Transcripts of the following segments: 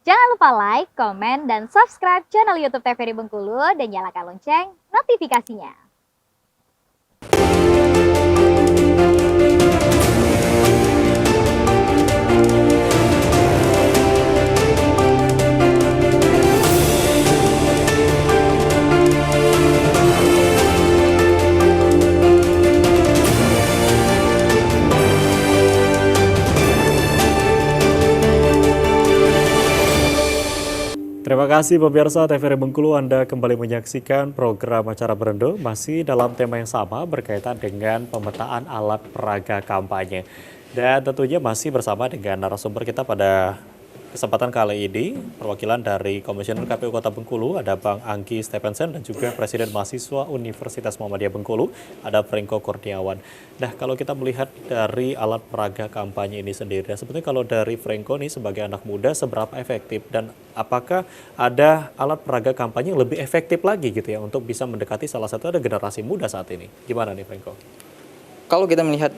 Jangan lupa like, komen, dan subscribe channel YouTube TVRI Bengkulu dan nyalakan lonceng notifikasinya. Terima kasih pemirsa TVRI Bengkulu, Anda kembali menyaksikan program acara Berendo masih dalam tema yang sama berkaitan dengan pemetaan alat peraga kampanye. Dan tentunya masih bersama dengan narasumber kita pada kesempatan kali ini, perwakilan dari Komisioner KPU Kota Bengkulu, ada Bang Anggi Stephensen dan juga Presiden Mahasiswa Universitas Muhammadiyah Bengkulu, ada Frengko Kurniawan. Nah, kalau kita melihat dari alat peraga kampanye ini sendiri, sebetulnya kalau dari Frengko nih sebagai anak muda, seberapa efektif dan apakah ada alat peraga kampanye yang lebih efektif lagi gitu ya untuk bisa mendekati salah satu ada generasi muda saat ini? Gimana nih Frengko? Kalau kita melihat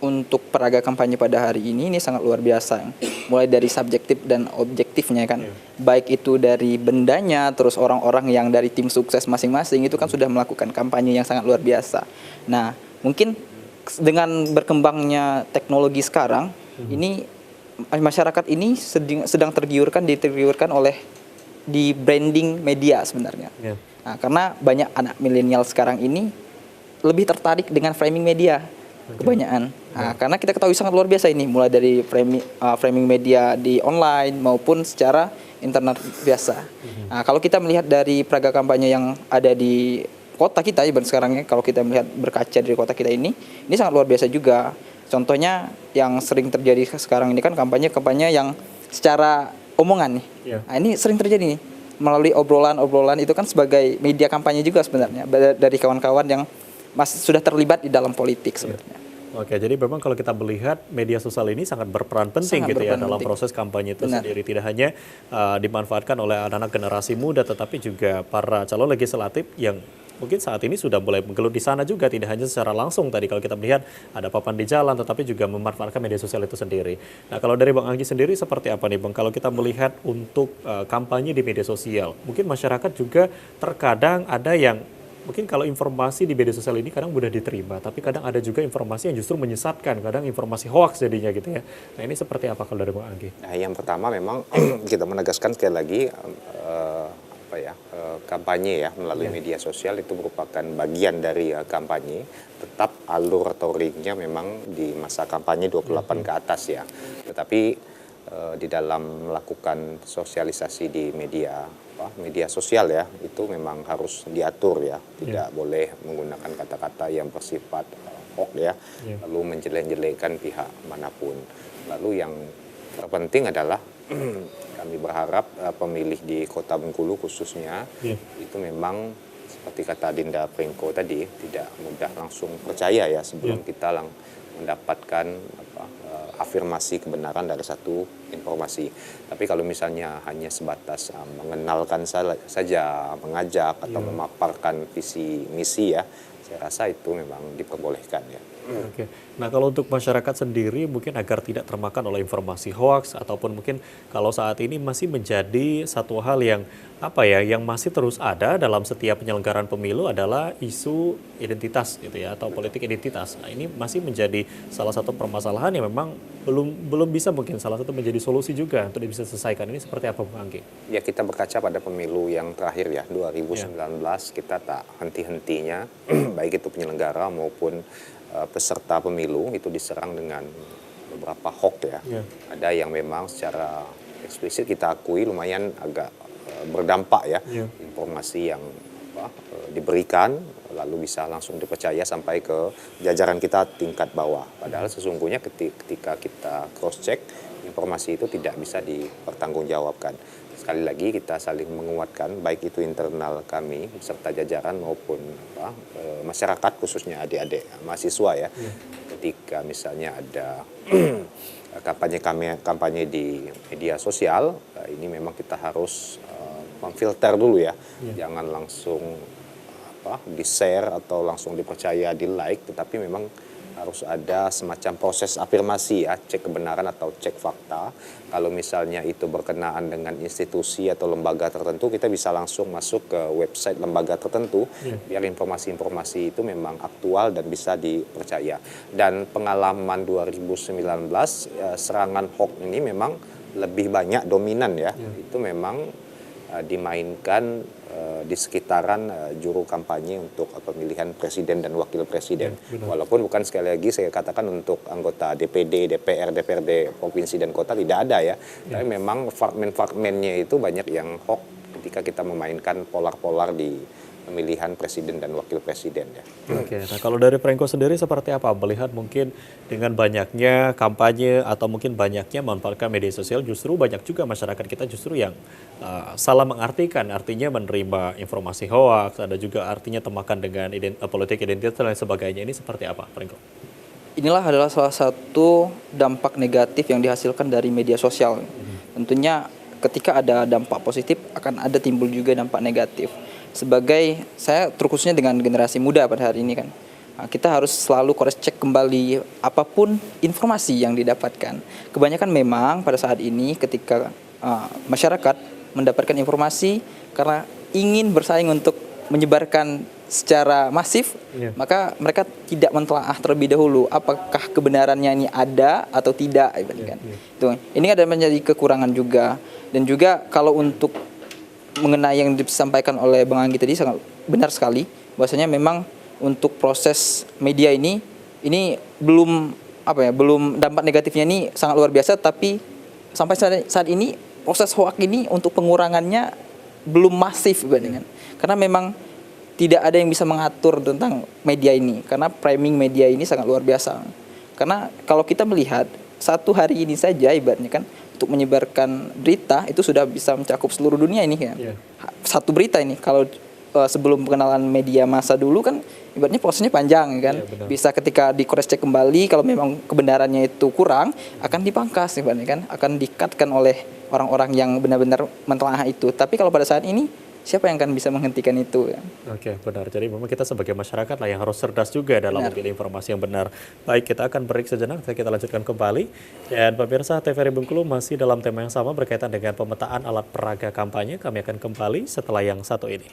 untuk peraga kampanye pada hari ini sangat luar biasa. Mulai dari subjektif dan objektifnya kan. Baik itu dari bendanya, terus orang-orang yang dari tim sukses masing-masing itu kan sudah melakukan kampanye yang sangat luar biasa. Nah, mungkin dengan berkembangnya teknologi sekarang, ini masyarakat ini sedang ditergiurkan oleh di branding media sebenarnya. Nah, karena banyak anak milenial sekarang ini lebih tertarik dengan framing media. Kebanyakan. Nah, karena kita ketahui sangat luar biasa ini, mulai dari framing media di online maupun secara internet biasa. Nah, kalau kita melihat dari peraga kampanye yang ada di kota kita sekarang ya, kalau kita melihat berkaca dari kota kita ini sangat luar biasa juga. Contohnya yang sering terjadi sekarang ini kan kampanye yang secara omongan nih. Nah, ini sering terjadi nih melalui obrolan itu kan sebagai media kampanye juga sebenarnya dari kawan-kawan yang masih sudah terlibat di dalam politik sebenarnya. Oke, jadi memang kalau kita melihat media sosial ini sangat berperan penting dalam proses kampanye itu sendiri. Tidak hanya dimanfaatkan oleh anak-anak generasi muda, tetapi juga para calon legislatif yang mungkin saat ini sudah mulai menggelut di sana juga. Tidak hanya secara langsung tadi kalau kita melihat ada papan di jalan, tetapi juga memanfaatkan media sosial itu sendiri. Nah, kalau dari Bang Anggi sendiri seperti apa nih Bang? Kalau kita melihat untuk kampanye di media sosial, mungkin masyarakat juga terkadang ada yang mungkin kalau informasi di media sosial ini kadang mudah diterima, tapi kadang ada juga informasi yang justru menyesatkan, kadang informasi hoax jadinya gitu ya. Nah, ini seperti apa kalau dari Bang Anggi? Nah, yang pertama memang kita menegaskan sekali lagi kampanye ya melalui media sosial itu merupakan bagian dari kampanye. Tetap alur atau ringnya memang di masa kampanye 28 ke atas ya. Tetapi di dalam melakukan sosialisasi di media sosial ya, itu memang harus diatur ya, tidak boleh menggunakan kata-kata yang bersifat hoax ya, lalu menjelek-jelekan pihak manapun. Lalu yang terpenting adalah kami berharap pemilih di Kota Bengkulu khususnya itu memang seperti kata Dinda Frengko tadi, tidak mudah langsung percaya ya sebelum kita mendapatkan afirmasi kebenaran dari satu informasi. Tapi kalau misalnya hanya sebatas mengenalkan saja, mengajak atau memaparkan visi misi ya, saya rasa itu memang diperbolehkan ya. Oke. Nah, kalau untuk masyarakat sendiri mungkin agar tidak termakan oleh informasi hoax ataupun mungkin kalau saat ini masih menjadi satu hal yang yang masih terus ada dalam setiap penyelenggaraan pemilu adalah isu identitas gitu ya, atau politik identitas. Nah, ini masih menjadi salah satu permasalahan yang memang belum bisa mungkin salah satu menjadi solusi juga untuk bisa selesaikan. Ini seperti apa Bang Anggi? Ya, kita berkaca pada pemilu yang terakhir ya 2019 kita tak henti-hentinya baik itu penyelenggara maupun peserta pemilu itu diserang dengan beberapa hoax ya. Ada yang memang secara eksplisit kita akui lumayan agak berdampak ya. Informasi yang diberikan lalu bisa langsung dipercaya sampai ke jajaran kita tingkat bawah. Padahal sesungguhnya ketika kita cross check informasi itu tidak bisa dipertanggungjawabkan. Sekali lagi kita saling menguatkan baik itu internal kami beserta jajaran maupun masyarakat khususnya adik-adik mahasiswa ya. Ketika misalnya ada kampanye di media sosial, ini memang kita harus memfilter dulu ya. Jangan langsung di-share atau langsung dipercaya, di-like, tetapi memang harus ada semacam proses afirmasi ya, cek kebenaran atau cek fakta. Kalau misalnya itu berkenaan dengan institusi atau lembaga tertentu, kita bisa langsung masuk ke website lembaga tertentu, biar informasi-informasi itu memang aktual dan bisa dipercaya. Dan pengalaman 2019, serangan hoax ini memang lebih banyak dominan ya, itu memang dimainkan di sekitaran juru kampanye untuk pemilihan presiden dan wakil presiden. Walaupun bukan, sekali lagi saya katakan, untuk anggota DPD, DPR, DPRD provinsi dan kota tidak ada ya. Tapi memang fragmen-fragmennya itu banyak yang hoax ketika kita memainkan polar-polar di pemilihan presiden dan wakil presiden ya. Oke, nah kalau dari Prengko sendiri seperti apa melihat mungkin dengan banyaknya kampanye atau mungkin banyaknya memanfaatkan media sosial, justru banyak juga masyarakat kita justru yang salah mengartikan, artinya menerima informasi hoaks, ada juga artinya temakan dengan politik identitas dan lain sebagainya. Ini seperti apa, Prengko? Inilah adalah salah satu dampak negatif yang dihasilkan dari media sosial. Tentunya ketika ada dampak positif akan ada timbul juga dampak negatif. Sebagai saya terkhususnya dengan generasi muda pada hari ini kan, kita harus selalu cross check kembali apapun informasi yang didapatkan. Kebanyakan memang pada saat ini ketika masyarakat mendapatkan informasi karena ingin bersaing untuk menyebarkan secara masif, maka mereka tidak mentelaah terlebih dahulu apakah kebenarannya ini ada atau tidak. Itu. Ini ada menjadi kekurangan juga. Dan juga kalau untuk mengenai yang disampaikan oleh Bang Anggi tadi sangat benar sekali, bahwasanya memang untuk proses media ini belum belum dampak negatifnya ini sangat luar biasa, tapi sampai saat ini proses hoax ini untuk pengurangannya belum masif dibandingkan. Karena memang tidak ada yang bisa mengatur tentang media ini, karena framing media ini sangat luar biasa. Karena kalau kita melihat satu hari ini saja ibaratnya kan, untuk menyebarkan berita itu sudah bisa mencakup seluruh dunia ini kan. Satu berita ini kalau sebelum pengenalan media massa dulu kan ibaratnya prosesnya panjang kan. Bisa ketika di-cross check kembali kalau memang kebenarannya itu kurang akan dipangkas ibaratnya kan, akan di-cut-kan oleh orang-orang yang benar-benar mentelaah itu. Tapi kalau pada saat ini siapa yang akan bisa menghentikan itu kan? Oke, benar. Jadi memang kita sebagai masyarakat lah yang harus cerdas juga dalam memilih informasi yang benar. Baik, kita akan break sejenak, kita lanjutkan kembali. Dan pemirsa, TVRI Bengkulu masih dalam tema yang sama berkaitan dengan pemetaan alat peraga kampanye. Kami akan kembali setelah yang satu ini.